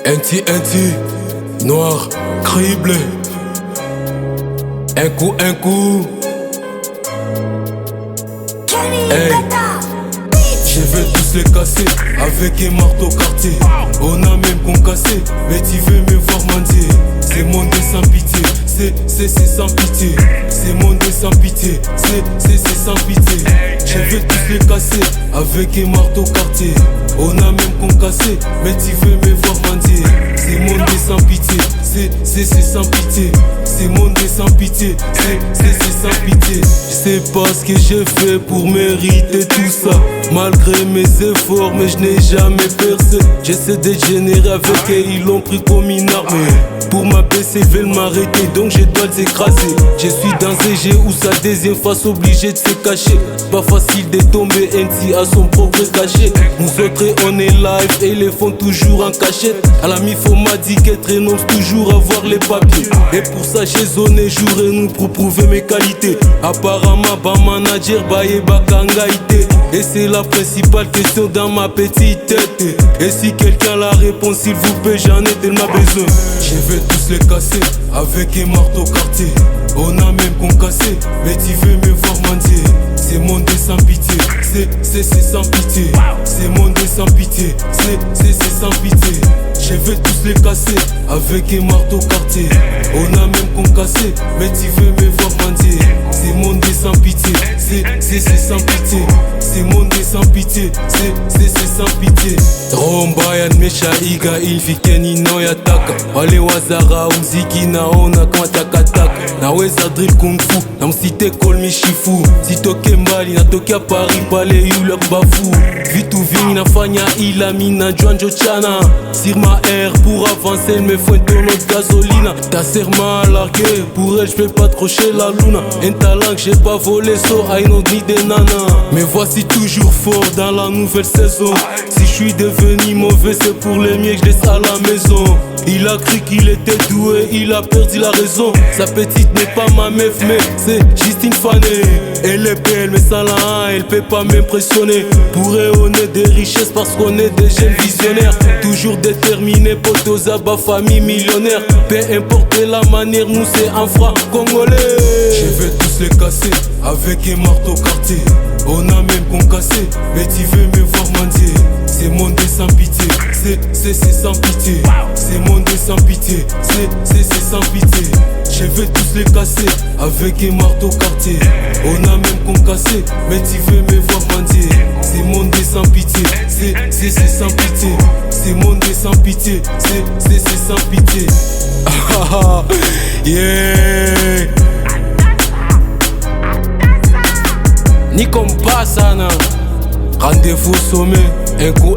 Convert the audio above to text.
NT, noir, criblé. Un coup. Hey. Je vais tous les casser avec un marteau quartier. On a même concassé, mais tu veux me voir mendier. C'est monde sans pitié, c'est sans pitié. C'est monde sans pitié, c'est sans pitié. Je vais tous les casser avec un marteau quartier. On a même concassé, mais tu veux me voir mendier. C'est monde sans pitié, c'est sans pitié. C'est monde sans pitié, c'est sans pitié. Je sais pas ce que j'ai fait pour mériter tout ça. Malgré mes efforts, mais je n'ai jamais percé. J'essaie de générer avec et ils l'ont pris comme une arme. Pour m'abaisser, ils veulent m'arrêter, donc je dois les écraser. Je suis dans un jeu où sa deuxième face obligée de se cacher. Pas facile de tomber, NT a son propre cachet. Nous autres on est live et les font toujours en cachette. À la mif on m'a dit qu'être un homme c'est toujours avoir les papiers. Et pour ça j'ai zoné jour et nuit pour prouver mes qualités. Apparemment ba manager baye bakangaïté. Et c'est la principale question dans ma petite tête. Et si quelqu'un la répond s'il vous plaît, j'en ai tellement besoin. Je vais tous les casser avec un marteau quartier. On a même concassé, mais tu veux me voir mendier. C'est monde sans pitié, c'est sans pitié. C'est monde sans pitié, c'est sans pitié. Je vais tous les casser avec un marteau quartier. On a même concassé, mais tu veux me voir mendier. C'est monde sans pitié, c'est sans pitié. C'est monde sans pitié, c'est sans pitié. Rombayan meshaiga ilfikeni no yataka. Wale wazara umziki naona kama takataka. Naweza drill kung fu, na msite call me shifu. Sitoke mbali natokea Paris pale yule bafu. Vitu vingi nafanya ila mina Joanjo Chana. Sur ma air pour avancer, elle me faut un tonneau de gasolina. Ta sœur m'a largué, pour elle j'peux pas trocher la luna. Un talent que j'ai pas volé, so I know ni des nanas. Mais voici toujours fort dans la nouvelle saison. Si je suis devenu mauvais, c'est pour les miens que je laisse à la maison. Il a cru qu'il était doué, il a perdu la raison. Sa petite n'est pas ma meuf, mais c'est Justine Fané. Elle est belle, mais sans la haine, elle peut pas m'impressionner. Pour elle, on est des richesses parce qu'on est des jeunes visionnaires. Toujours déterminés, potos à bas, famille millionnaire. Peu importe la manière, nous c'est un franc congolais. Je vais tous les casser avec un marteau quartier. On a même concassé, mais tu veux me voir mendier. C'est monde sans pitié, c'est sans pitié. C'est monde sans pitié, c'est sans pitié. Je vais tous les casser avec un marteau quartier. On a même concassé, mais tu veux me voir mendier. C'est monde sans pitié, c'est sans pitié. C'est monde sans pitié, c'est sans pitié. Yeah. Ni comme pas sana. Rendez-vous au sommet, un coup.